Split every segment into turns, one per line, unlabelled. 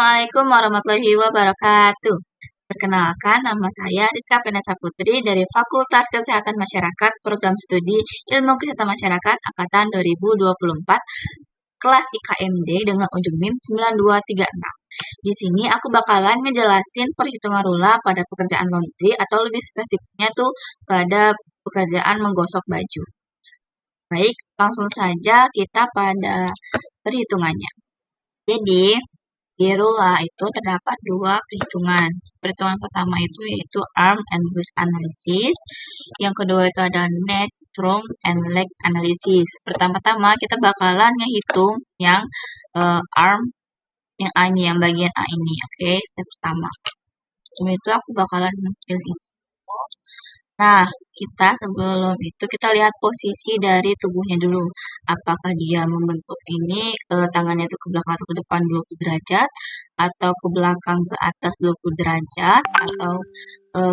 Assalamualaikum warahmatullahi wabarakatuh. Perkenalkan, nama saya Rizka Vanessa Putri dari Fakultas Kesehatan Masyarakat Program Studi Ilmu Kesehatan Masyarakat Angkatan 2024, kelas IKMD dengan ujung NIM 9236. Di sini aku bakalan ngejelasin perhitungan rula pada pekerjaan laundry atau lebih spesifiknya tuh pada pekerjaan menggosok baju. Baik, langsung saja kita pada perhitungannya. Jadi, di rula itu terdapat dua perhitungan. Perhitungan pertama itu yaitu arm and wrist analysis. Yang kedua itu ada neck, trunk, and leg analysis. Pertama-tama kita bakalan ngehitung yang arm, yang A ini, yang bagian A ini. Oke, step pertama. Sebelum itu aku bakalan pilih ini. Nah, sebelum itu kita lihat posisi dari tubuhnya dulu. Apakah dia membentuk ini tangannya itu ke belakang atau ke depan 20 derajat, atau ke belakang ke atas 20 derajat, atau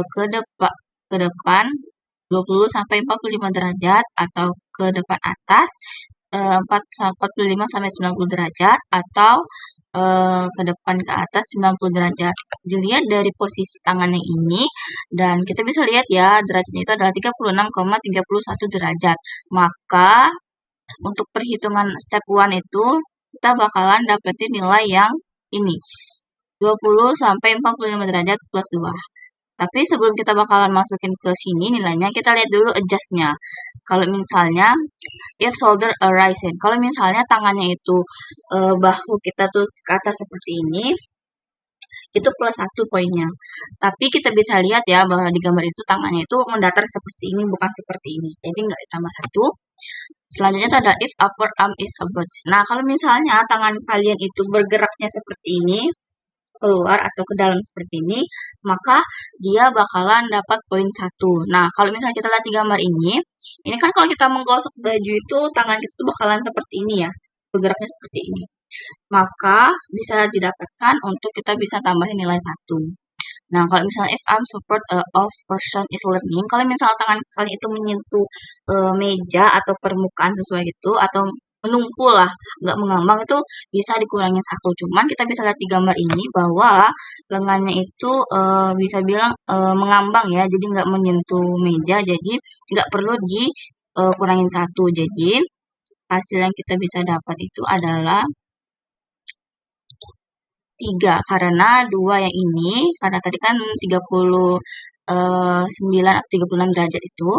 ke depan 20 sampai 45 derajat, atau ke depan atas 45 sampai 90 derajat, atau ke depan ke atas 90 derajat. Dilihat dari posisi tangannya ini, dan kita bisa lihat ya, derajatnya itu adalah 36,31 derajat. Maka, untuk perhitungan step 1 itu, kita bakalan dapetin nilai yang ini, 20 sampai 45 derajat plus 2. Tapi sebelum kita bakalan masukin ke sini nilainya, kita lihat dulu adjustnya. Kalau misalnya, if shoulder arising. Kalau misalnya tangannya itu bahu kita tuh ke atas seperti ini, itu plus 1 poinnya. Tapi kita bisa lihat ya bahwa di gambar itu tangannya itu mendatar seperti ini, bukan seperti ini. Jadi nggak ditambah 1. Selanjutnya itu ada if upper arm is above. Nah, kalau misalnya tangan kalian itu bergeraknya seperti ini, keluar atau ke dalam seperti ini, maka dia bakalan dapat poin 1. Nah, kalau misalnya kita lihat di gambar ini kan kalau kita menggosok baju itu tangan kita tuh bakalan seperti ini ya, bergeraknya seperti ini. Maka bisa didapatkan untuk kita bisa tambahin nilai 1. Nah, kalau misalnya if arm support of person is learning, kalau misalnya tangan kalian itu menyentuh meja atau permukaan sesuai itu, atau menumpul lah, nggak mengambang, itu bisa dikurangin 1. Cuman kita bisa lihat di gambar ini bahwa lengannya itu bisa bilang mengambang ya, jadi nggak menyentuh meja, jadi nggak perlu dikurangin 1. Jadi hasil yang kita bisa dapat itu adalah 3, karena 2 yang ini, karena tadi kan 39 atau 36 derajat itu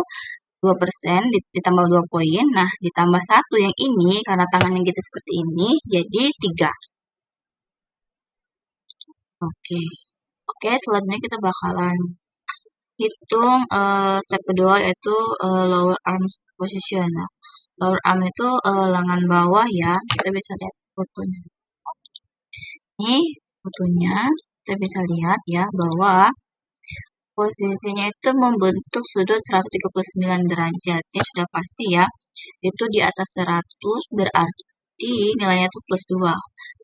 2% ditambah 2 poin. Nah, ditambah 1 yang ini, karena tangannya gitu seperti ini, jadi 3. Oke, selanjutnya kita bakalan hitung step kedua yaitu lower arm position. Nah, lower arm itu lengan bawah ya, kita bisa lihat fotonya. Ini fotonya, kita bisa lihat ya bahwa posisinya itu membentuk sudut 139 derajat. Ya, sudah pasti ya. Itu di atas 100 berarti nilainya itu plus 2.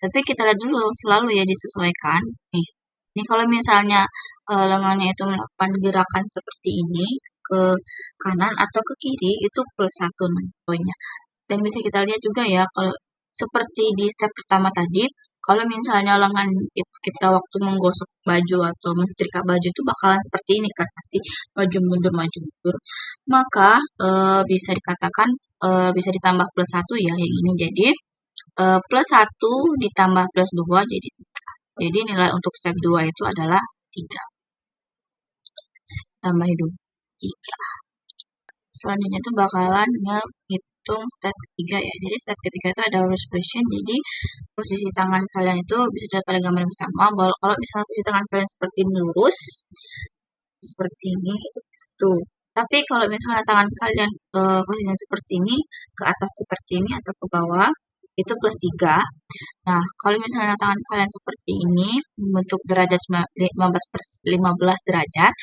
Tapi kita lihat dulu, selalu ya disesuaikan. Nih, ini kalau misalnya lengannya itu melakukan gerakan seperti ini, ke kanan atau ke kiri, itu plus 1 poinnya. Dan bisa kita lihat juga ya, kalau seperti di step pertama tadi, kalau misalnya lengan kita waktu menggosok baju atau mensetrika baju itu bakalan seperti ini kan, pasti maju mundur, maka bisa dikatakan bisa ditambah plus 1 ya yang ini, jadi plus 1 ditambah plus 2 jadi 3. Jadi nilai untuk step 2 itu adalah 3. Tambah 3. Selanjutnya itu bakalan hitung step ketiga ya. Jadi step ketiga itu ada respiration. Jadi posisi tangan kalian itu bisa dilihat pada gambar pertama. Bahwa kalau misalnya posisi tangan kalian seperti ini lurus, seperti ini, itu 1. Tapi kalau misalnya tangan kalian posisinya seperti ini, ke atas seperti ini atau ke bawah, itu plus 3. Nah, kalau misalnya tangan kalian seperti ini, membentuk derajat 15 derajat,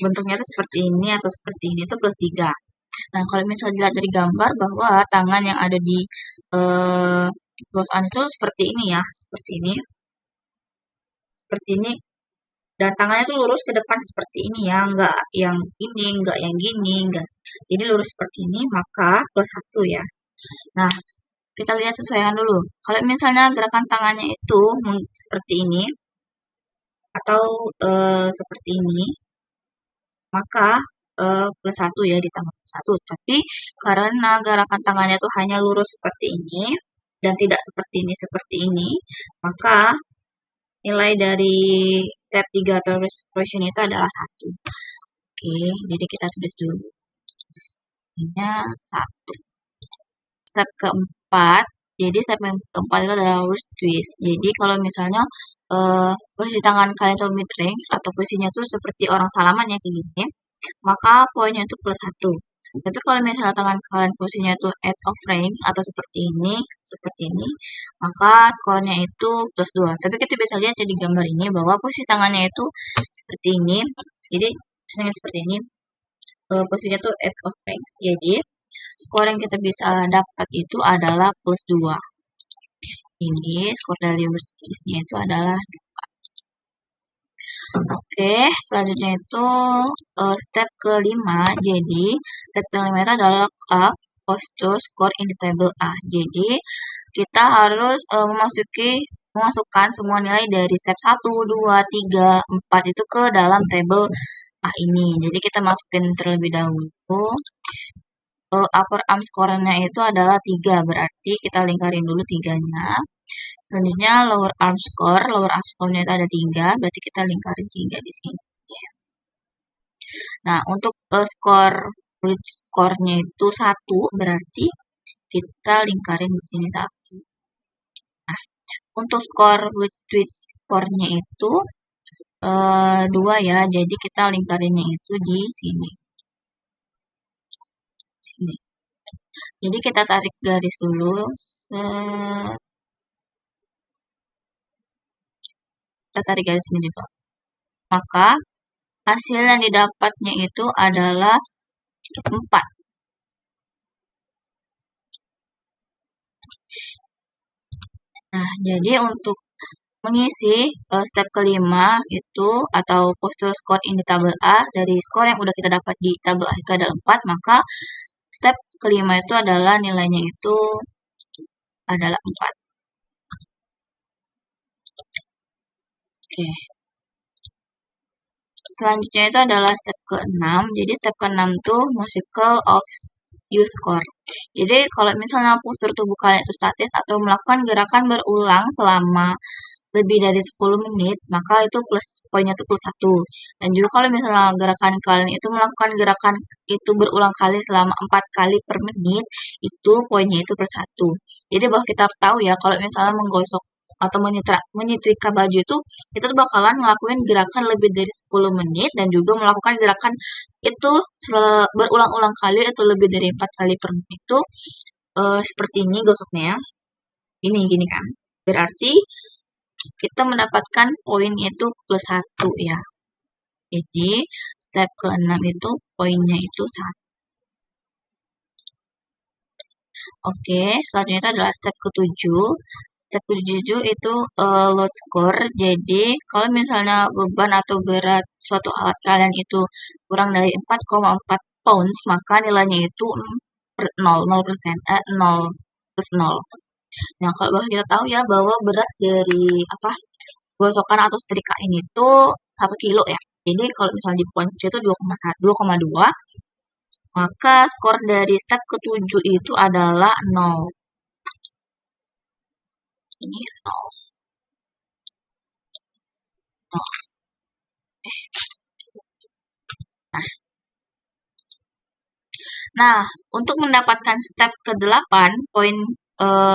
bentuknya itu seperti ini atau seperti ini, itu plus 3. Nah, kalau misalnya dilihat dari gambar bahwa tangan yang ada di close on itu seperti ini ya, seperti ini, dan tangannya itu lurus ke depan seperti ini ya, nggak yang ini, nggak yang gini, nggak. Jadi lurus seperti ini, maka plus 1 ya. Nah, kita lihat sesuaikan dulu. Kalau misalnya gerakan tangannya itu seperti ini atau seperti ini, maka plus 1 ya, ditambah plus 1. Tapi karena gerakan tangannya itu hanya lurus seperti ini dan tidak seperti ini, maka nilai dari step 3 atau restoration itu adalah 1. Oke, jadi kita tulis dulu. Ini 1. Step keempat, jadi step yang keempat itu adalah wrist twist. Jadi kalau misalnya posisi tangan kalian itu mid range atau posisinya tuh seperti orang salaman ya kayak gini, maka poinnya itu plus 1. Tapi kalau misalnya tangan kalian posisinya itu out of range atau seperti ini, maka skornya itu plus 2. Tapi kita bisa lihat di gambar ini bahwa posisi tangannya itu seperti ini. Jadi posisinya seperti ini. Posisinya tuh out of range. Jadi skor yang kita bisa dapat itu adalah plus 2. Ini skor dari wrist twist-nya itu adalah 2. Oke, selanjutnya itu step kelima. Jadi, step kelima itu adalah look up posture score in the table A. Jadi, kita harus memasukkan semua nilai dari step 1, 2, 3, 4 itu ke dalam table A ini. Jadi, kita masukin terlebih dahulu. Upper arm score-nya itu adalah 3, berarti kita lingkarin dulu 3-nya. Selanjutnya lower arm score-nya itu ada 3, berarti kita lingkarin 3 di sini. Nah, untuk bridge score-nya itu 1, berarti kita lingkarin di sini 1. Nah, untuk bridge twist score-nya itu 2 ya, jadi kita lingkarinnya itu di sini. Jadi kita tarik garis dulu. Kita tarik garis ini juga. Maka hasil yang didapatnya itu adalah 4. Nah, jadi untuk mengisi step kelima itu atau posture score in the table A dari skor yang udah kita dapat di tabel A itu adalah 4, maka step kelima itu adalah nilainya itu adalah 4. Oke. Selanjutnya itu adalah step ke-6. Jadi step ke-6 tuh musical of use score. Jadi kalau misalnya postur tubuh kalian itu statis atau melakukan gerakan berulang selama lebih dari 10 menit, maka itu poinnya itu plus 1. Dan juga kalau misalnya gerakan kalian itu melakukan gerakan itu berulang kali selama 4 kali per menit, itu poinnya itu plus 1. Jadi bahwa kita tahu ya kalau misalnya menggosok atau menyetrika baju itu tuh bakalan ngelakuin gerakan lebih dari 10 menit dan juga melakukan gerakan itu berulang-ulang kali atau lebih dari 4 kali per menit itu seperti ini gosoknya. Gini kan. Berarti kita mendapatkan poin itu plus 1 ya. Jadi step ke-6 itu poinnya itu 1. Oke, selanjutnya itu adalah step ke-7. Step ke-7 itu load score. Jadi kalau misalnya beban atau berat suatu alat kalian itu kurang dari 4,4 pounds, maka nilainya itu 0%, 0 plus 0. Nah, kalau bahwa kita tahu ya bahwa berat dari gosokan atau setrika ini tuh 1 kilo ya. Jadi kalau misalnya di poin itu 2,2, maka skor dari step ke-7 itu adalah 0. Ini 0. Nah, untuk mendapatkan step ke-8, poin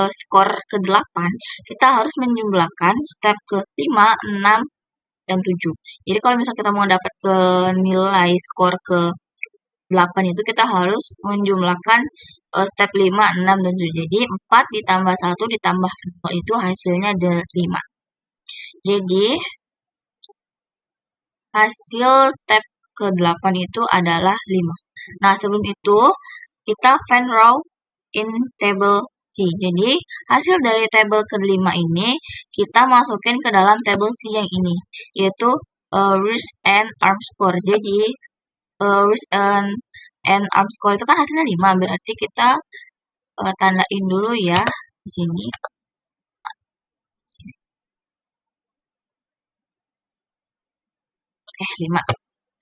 skor ke-8, kita harus menjumlahkan step ke-5, 6, dan 7. Jadi kalau misalnya kita mau dapat ke nilai skor ke-8 itu kita harus menjumlahkan step 5, 6, dan 7. Jadi 4 ditambah 1 ditambah 0 itu hasilnya 5. Jadi hasil step ke-8 itu adalah 5. Nah, sebelum itu kita find row in table C. Jadi, hasil dari table ke-5 ini kita masukin ke dalam table C yang ini, yaitu wrist and arm score. Jadi, wrist and arm score itu kan hasilnya 5, berarti kita tandain dulu ya di sini. Sini. Oke, 5.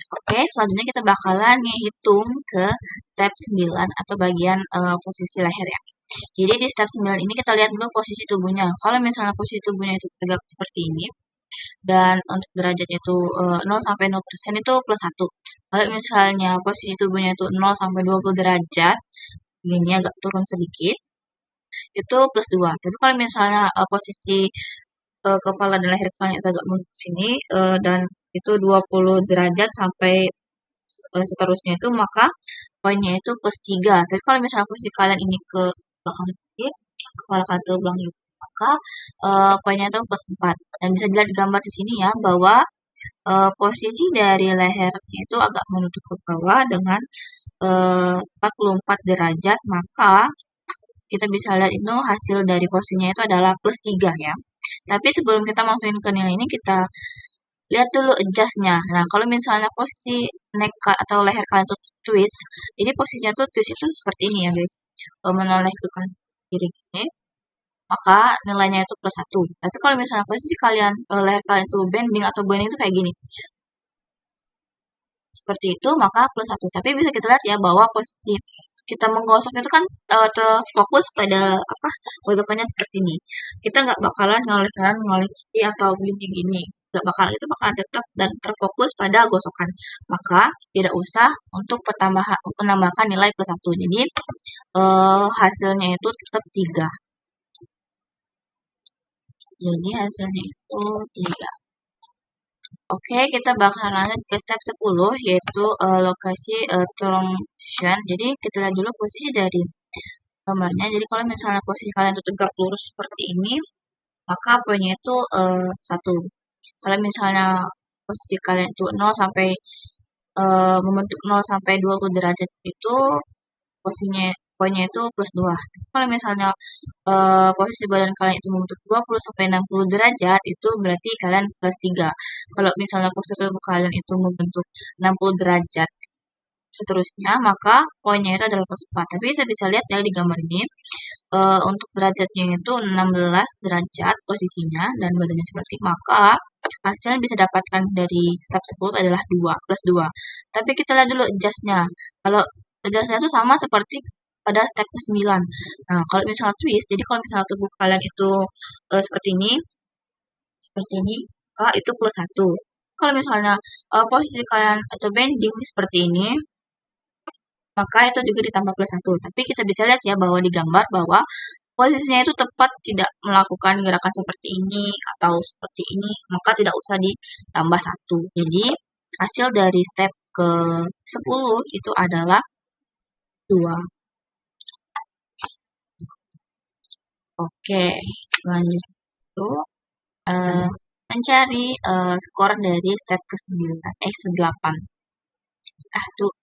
Oke, selanjutnya kita bakalan ngitung ke step 9 atau bagian posisi leher ya. Jadi di step 9 ini kita lihat dulu posisi tubuhnya. Kalau misalnya posisi tubuhnya itu tegak seperti ini, dan untuk derajatnya itu 0 sampai 0% itu plus 1. Kalau misalnya posisi tubuhnya itu 0 sampai 20 derajat, ini agak turun sedikit, itu plus 2. Tapi kalau misalnya posisi kepala dan leher kalian itu agak mundur sini dan itu 20 derajat sampai seterusnya itu, maka poinnya itu plus 3. Tapi kalau misalnya posisi kalian ini ke belakang dikit, kepala kalian ke belakang dikit, maka poinnya itu plus 4. Dan bisa dilihat di gambar di sini ya, bahwa posisi dari lehernya itu agak menuju ke bawah dengan 44 derajat, maka kita bisa lihat itu hasil dari posisinya itu adalah plus 3 ya. Tapi sebelum kita masukin ke nilai ini, kita lihat dulu adjustnya. Nah, kalau misalnya posisi neck atau leher kalian itu twist, jadi posisinya tuh twist itu seperti ini ya guys, menoleh ke kanan kiri ini, maka nilainya itu plus 1. Tapi kalau misalnya posisi kalian leher kalian itu bending atau bending itu kayak gini, seperti itu, maka plus 1. Tapi bisa kita lihat ya bahwa posisi kita menggosok itu kan terfokus pada apa, gosokannya seperti ini. Kita nggak bakalan ngoleh kanan, ngoleh kiri atau gini-gini. Nggak bakalan, itu bakalan tetap dan terfokus pada gosokan. Maka tidak usah untuk menambahkan nilai plus 1. Jadi hasilnya itu tetap 3. Jadi hasilnya itu 3. Oke, kita bakal lanjut ke step 10, yaitu lokasi tronction. Jadi kita lihat dulu posisi dari gambarnya. Jadi kalau misalnya posisi kalian itu tegak lurus seperti ini, maka poinnya itu 1. Kalau misalnya posisi kalian itu 0 sampai membentuk 0 sampai 20 derajat itu poinnya itu plus 2. Kalau misalnya posisi badan kalian itu membentuk 20 sampai 60 derajat, itu berarti kalian plus 3. Kalau misalnya posisi tubuh kalian itu membentuk 60 derajat seterusnya, maka poinnya itu adalah plus 4. Tapi saya bisa lihat ya di gambar ini, untuk derajatnya itu 16 derajat posisinya dan badannya seperti, maka hasilnya bisa dapatkan dari step 10 adalah 2, plus 2. Tapi kita lihat dulu adjustnya. Kalau adjustnya itu sama seperti pada step ke-9. Nah, kalau misalnya twist, jadi kalau misalnya tubuh kalian itu seperti ini, maka itu plus 1. Kalau misalnya posisi kalian atau bending seperti ini, maka itu juga ditambah plus 1. Tapi kita bisa lihat ya bahwa di gambar bahwa posisinya itu tepat tidak melakukan gerakan seperti ini atau seperti ini, maka tidak usah ditambah 1. Jadi hasil dari step ke-10 itu adalah 2. Oke, selanjutnya itu mencari skor dari step ke-9, ke-8. Tuh.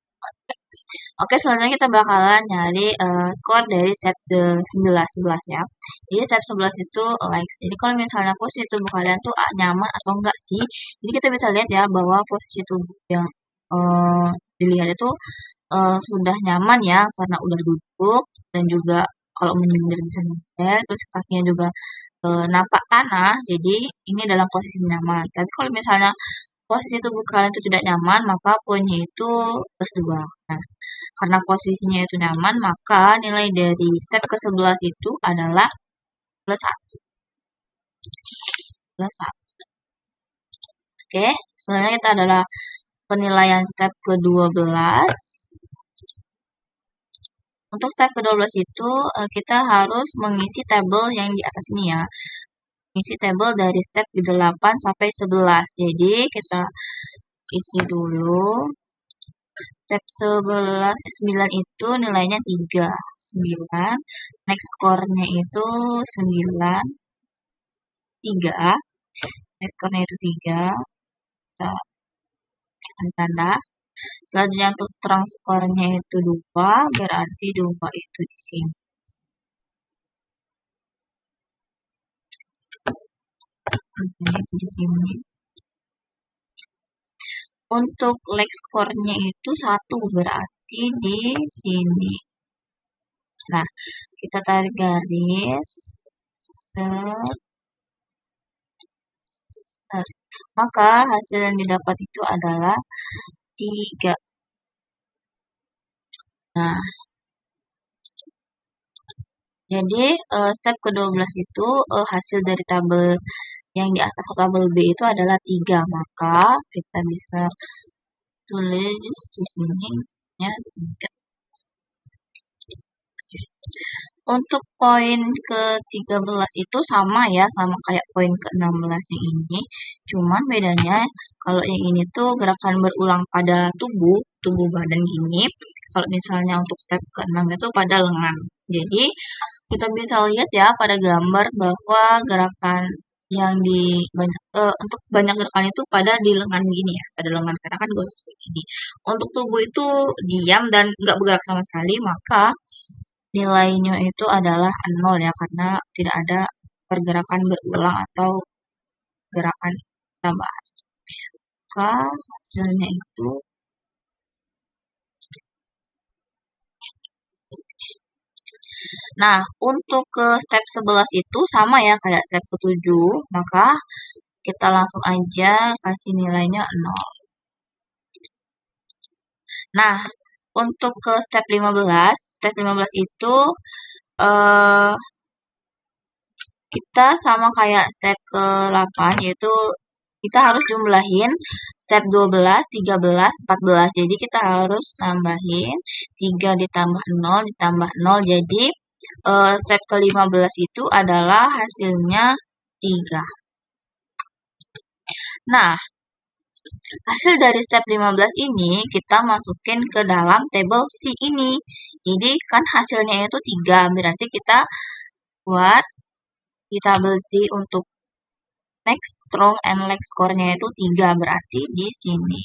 Oke, selanjutnya kita bakalan nyari skor dari step ke-11 ya. Jadi step 11 itu likes. Jadi kalau misalnya posisi tubuh kalian tuh nyaman atau enggak sih. Jadi kita bisa lihat ya bahwa posisi tubuh yang dilihat itu sudah nyaman ya, karena udah duduk dan juga kalau menyender bisa nyender, terus kakinya juga nampak tanah, jadi ini dalam posisi nyaman. Tapi kalau misalnya posisi tubuh kalian itu tidak nyaman, maka poinnya itu plus 2. Nah, karena posisinya itu nyaman, maka nilai dari step ke-11 itu adalah plus 1. Plus 1. Oke, selanjutnya kita adalah penilaian step ke-12. Untuk step ke-12 itu kita harus mengisi tabel yang di atas ini ya. Mengisi tabel dari step ke-8 sampai 11. Jadi kita isi dulu. Step 9 itu nilainya 3. 9. Next score-nya itu 9. 3. Next score-nya itu 3. Kita tanda. Selanjutnya untuk terang skornya itu 2, berarti 2 itu di sini. Itu di sini. Untuk leg skornya itu 1, berarti di sini. Nah, kita tarik garis, set, set. Maka hasil yang didapat itu adalah 3. Nah, jadi step ke-12 itu hasil dari tabel yang di atas tabel B itu adalah 3. Maka kita bisa tulis di sini ya 3. Untuk poin ke-13 itu sama ya, sama kayak poin ke-16 yang ini. Cuman bedanya kalau yang ini tuh gerakan berulang pada tubuh badan gini. Kalau misalnya untuk step ke-6 itu pada lengan. Jadi kita bisa lihat ya pada gambar bahwa gerakan yang untuk banyak gerakan itu pada di lengan gini ya, pada lengan karena kan gue ini. Untuk tubuh itu diam dan nggak bergerak sama sekali, maka nilainya itu adalah 0 ya, karena tidak ada pergerakan berulang atau gerakan tambahan. Maka hasilnya itu nah, untuk ke step 11 itu sama ya kayak step ke-7, maka kita langsung aja kasih nilainya 0. Nah, untuk ke step 15 itu eh, kita sama kayak step ke-8, yaitu kita harus jumlahin step 12, 13, 14. Jadi kita harus tambahin 3 ditambah 0 ditambah 0. Jadi step ke-15 itu adalah hasilnya 3. Nah, hasil dari step 15 ini kita masukin ke dalam tabel C ini. Jadi kan hasilnya itu 3, berarti kita buat di tabel C untuk next strong and leg score-nya itu 3, berarti di sini.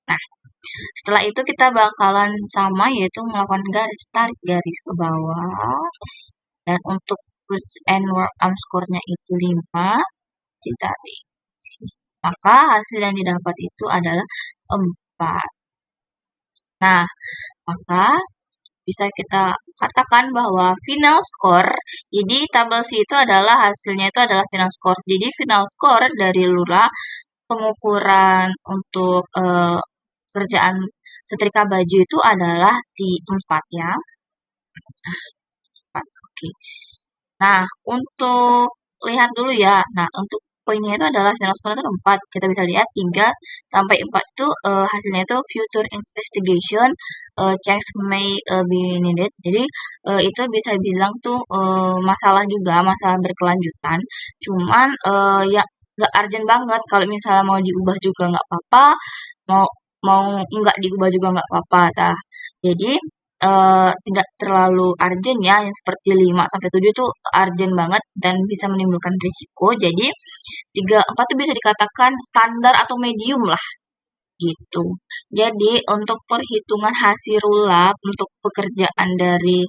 Nah, setelah itu kita bakalan sama yaitu melakukan tarik garis ke bawah. Dan untuk glutes and arm score-nya itu 5, ditarik sini. Maka hasil yang didapat itu adalah 4. Nah, maka bisa kita katakan bahwa final score, jadi tabel C itu adalah hasilnya itu adalah final score. Jadi final score dari Lula pengukuran untuk kerjaan setrika baju itu adalah di 4 ya. 4, oke. Nah, untuk lihat dulu ya. Nah, untuk poinnya itu adalah final score itu 4. Kita bisa lihat 3 sampai 4 itu hasilnya itu future investigation change may be needed. Jadi itu bisa bilang tuh masalah juga, masalah berkelanjutan. Cuman ya nggak urgent banget. Kalau misalnya mau diubah juga nggak apa-apa, mau mau nggak diubah juga nggak apa-apa. Nah, jadi tidak terlalu urgent ya, yang seperti 5 sampai 7 itu urgent banget dan bisa menimbulkan risiko. Jadi 3 4 itu bisa dikatakan standar atau medium lah gitu. Jadi untuk perhitungan hasil rulap untuk pekerjaan dari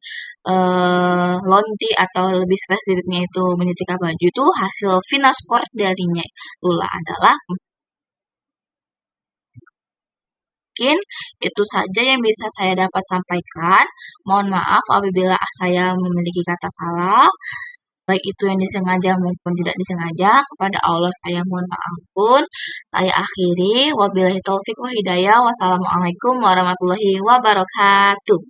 lonti atau lebih spesifiknya itu menyetrika baju itu hasil final score darinya rula adalah mungkin itu saja yang bisa saya dapat sampaikan. Mohon maaf apabila saya memiliki kata salah, baik itu yang disengaja maupun tidak disengaja. Kepada Allah saya mohon maaf pun. Saya akhiri. Wabillahi taufik wa hidayah. Wassalamualaikum warahmatullahi wabarakatuh.